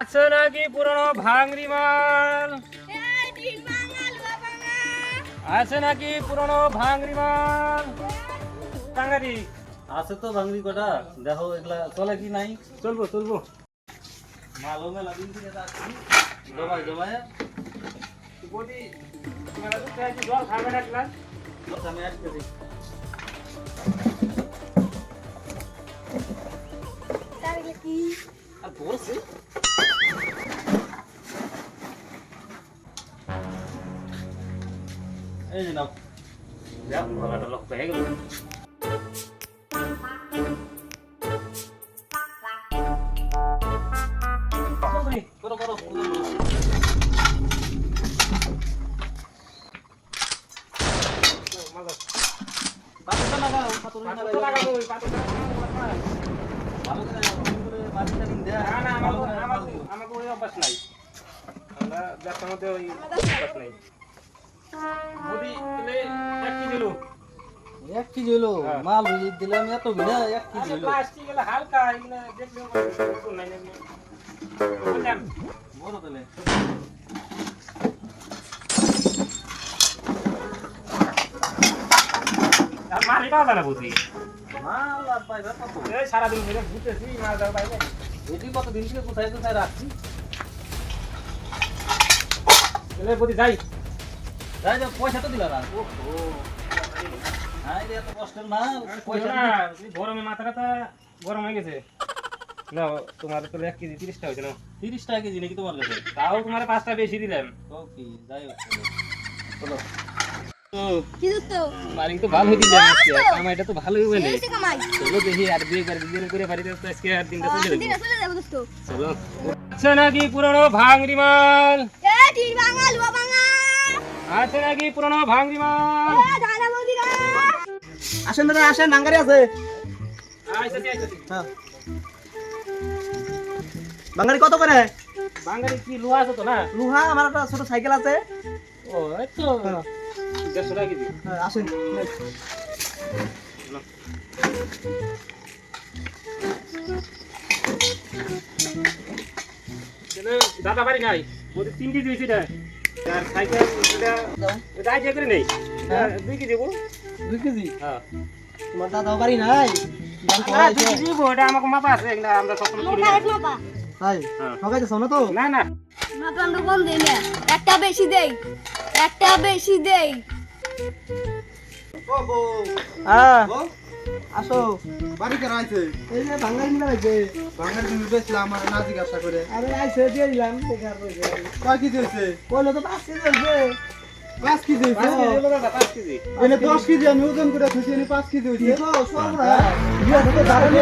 আছে নাকি পুরনো ভাঙরি মাল? আছে নাকি পুরনো ভাঙরি মাল? টাঙ্গারি আছে তো ভাঙরি কটা, দেখো এগুলা চলে কি নাই। চলবো চলবো। মালও মেলা দিন থেকে যাচ্ছি, জমায় জমায়। বলি মেলা তো চাইছি, জল খাবে না ক্লাস? আমি আসতেছি। আর বলছি এই যে নাও, যাও ভালোটা লোক পেয়ে গেল। করো করো। পাথরটা লাগাও, পাথরটা পাথর লাগাবো, ওই পাথরটা লাগাবো। ভালো করে বাড়িটা দিন দেয়া। না না, আমাকে ওই অভ্যাস নাই। আমরা যাত্রার মধ্যে ওই অভ্যাস নাই। মোদি তুলে 1 কেজি দিলো। 1 কেজি হলো মাল দিলাম, এত বিনা 1 কেজি হলো। প্লাস্টিক এগুলো হালকা, এগুলো দেখলেও কিছু নাই না। বুঝলেন? বড় তাহলে আর মাছই পাওয়া যায় না বুঝি। মাল আর পাইবা কত? এই সারাদিন ধরে ঘুরতেছি, মাছ ধরা পাই না। এটি কত দিন থেকে কোথায় কোথায় রাখছি। এলে বুঝি যাই। তাই তো পয়সা তো দিলা না। ওহো, আই রে এত কষ্ট না, পয়সা না, গরমে মাথা ব্যথা গরম হয়ে গেছে। না তোমার তো 1 কেজি 30 টাকা হয়েছে না? 30 টাকা কেজি নাকি তোমার কাছে? তাও তোমার 5 টাকা বেশি দিলাম। তো কি যাই হোক চলো। কি দোস্ত মারিং তো ভালো হয়ে দিলাম আজকে, কামাইটা তো ভালোই হইলো। এই কামাই চলো দেখি আর দুই একবার দিনে করে পারি তো আজকে আর দিনটা চলে দিন যাবে। চলে যাবো দোস্ত চলো। আছে নাকি পুরনো ভাঙরি মাল? এ তিন ভাঙা লুয়া ভাঙা আছে নাকি পুরনো ভাঙরি মাল? এ দাদা বৌদিরা আসেন দাদা আসেন, নাঙ্গারি আছে। আইসাছি আইসাছি। হ্যাঁ, বাঙালি কত করে? ভাঙরি কি লোহা আছে তো না? লোহা আমার একটা ছোট সাইকেল আছে। ও এই তো 150 টাকা কেজি। হ্যাঁ আসেন। চলো। চলো, দাদা বাড়ি নাই, ওদের 3 কেজি হয়েছে এটা। আর সাইকেল এটা আইডিয়া করে নেই। হ্যাঁ। 2 কেজি দেবো। 2 কেজি? হ্যাঁ। তোমার দাদা বাড়ি নাই? না, 2 কেজি দেবো, এটা আমাকে মাপা আছে, এগুলা আমরা সবসময় কিনি মোটা না। এক মাপা তাই হ্যাঁ। ঠকাইতেছ না তো? না না, মাপা আমরা কম দেই না একটা বেশি দেই একটা বেশি দেই হ্যাঁ আসো। বাড়ি কেন আইছে? এই যে বাঙালি মিলা হয়েছে। বাঙালি তুমি বেচলাম আমার না জিজ্ঞাসা করে। আরে আইসে দিয়ে দিলাম বেকার হয়েছে। কয় কেজি হয়েছে? কইলো তো 5 কেজি হয়েছে। 5 কেজি 5 কেজি হয়েছে? দেবো দাদা, 5 কেজি। এনে 10 কেজি আমি ওজন করে খুশি, এনে 5 কেজি হয়েছে। সব না। বিয়া থেকে দাঁড়ালে